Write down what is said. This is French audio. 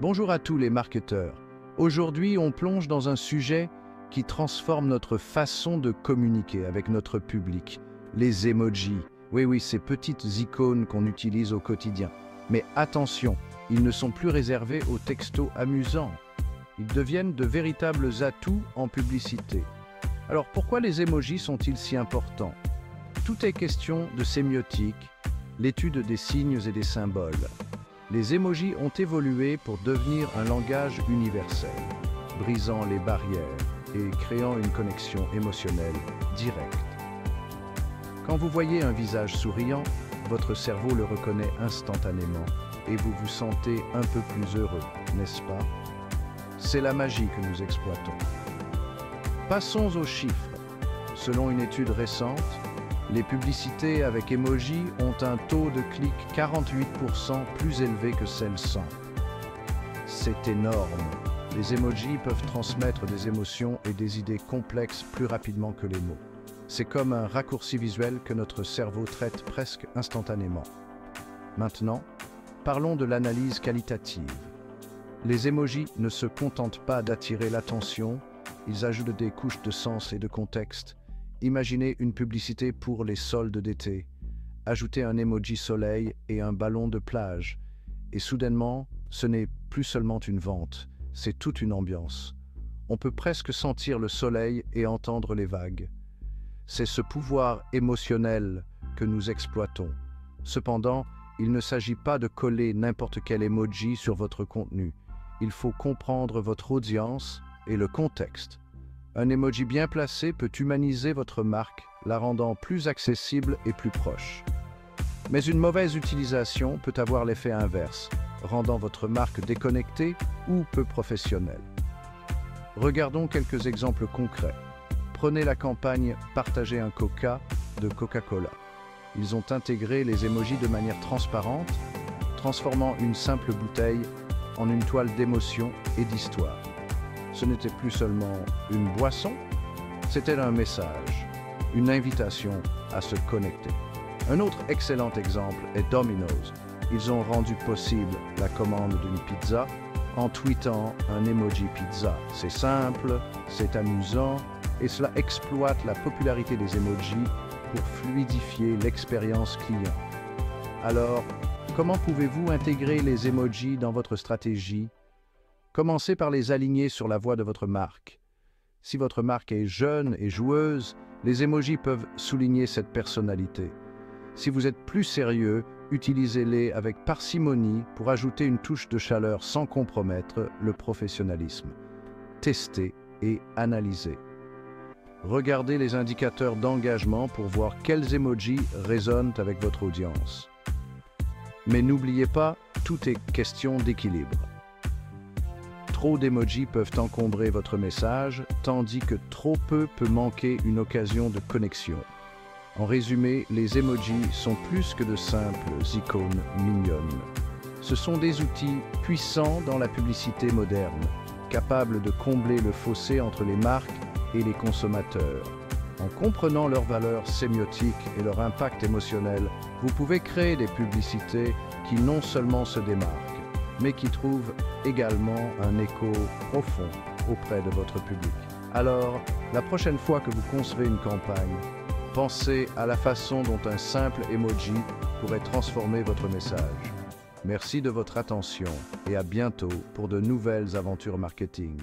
Bonjour à tous les marketeurs. Aujourd'hui, on plonge dans un sujet qui transforme notre façon de communiquer avec notre public, les emojis. Oui, ces petites icônes qu'on utilise au quotidien. Mais attention, ils ne sont plus réservés aux textos amusants. Ils deviennent de véritables atouts en publicité. Alors pourquoi les emojis sont-ils si importants? Tout est question de sémiotique, l'étude des signes et des symboles. Les emojis ont évolué pour devenir un langage universel, brisant les barrières et créant une connexion émotionnelle directe. Quand vous voyez un visage souriant, votre cerveau le reconnaît instantanément et vous vous sentez un peu plus heureux, n'est-ce pas? C'est la magie que nous exploitons. Passons aux chiffres. Selon une étude récente, les publicités avec emoji ont un taux de clic 48% plus élevé que celles sans. C'est énorme. Les emojis peuvent transmettre des émotions et des idées complexes plus rapidement que les mots. C'est comme un raccourci visuel que notre cerveau traite presque instantanément. Maintenant, parlons de l'analyse qualitative. Les emojis ne se contentent pas d'attirer l'attention, ils ajoutent des couches de sens et de contexte. Imaginez une publicité pour les soldes d'été. Ajoutez un emoji soleil et un ballon de plage. Et soudainement, ce n'est plus seulement une vente, c'est toute une ambiance. On peut presque sentir le soleil et entendre les vagues. C'est ce pouvoir émotionnel que nous exploitons. Cependant, il ne s'agit pas de coller n'importe quel emoji sur votre contenu. Il faut comprendre votre audience et le contexte. Un emoji bien placé peut humaniser votre marque, la rendant plus accessible et plus proche. Mais une mauvaise utilisation peut avoir l'effet inverse, rendant votre marque déconnectée ou peu professionnelle. Regardons quelques exemples concrets. Prenez la campagne « Partagez un Coca » de Coca-Cola. Ils ont intégré les emojis de manière transparente, transformant une simple bouteille en une toile d'émotion et d'histoire. Ce n'était plus seulement une boisson, c'était un message, une invitation à se connecter. Un autre excellent exemple est Domino's. Ils ont rendu possible la commande d'une pizza en tweetant un emoji pizza. C'est simple, c'est amusant et cela exploite la popularité des emojis pour fluidifier l'expérience client. Alors, comment pouvez-vous intégrer les emojis dans votre stratégie? Commencez par les aligner sur la voix de votre marque. Si votre marque est jeune et joueuse, les emojis peuvent souligner cette personnalité. Si vous êtes plus sérieux, utilisez-les avec parcimonie pour ajouter une touche de chaleur sans compromettre le professionnalisme. Testez et analysez. Regardez les indicateurs d'engagement pour voir quels emojis résonnent avec votre audience. Mais n'oubliez pas, tout est question d'équilibre. Trop d'emojis peuvent encombrer votre message, tandis que trop peu peut manquer une occasion de connexion. En résumé, les emojis sont plus que de simples icônes mignonnes. Ce sont des outils puissants dans la publicité moderne, capables de combler le fossé entre les marques et les consommateurs. En comprenant leurs valeurs sémiotiques et leur impact émotionnel, vous pouvez créer des publicités qui non seulement se démarquent, mais qui trouvent également un écho profond auprès de votre public. Alors, la prochaine fois que vous concevez une campagne, pensez à la façon dont un simple emoji pourrait transformer votre message. Merci de votre attention et à bientôt pour de nouvelles aventures marketing.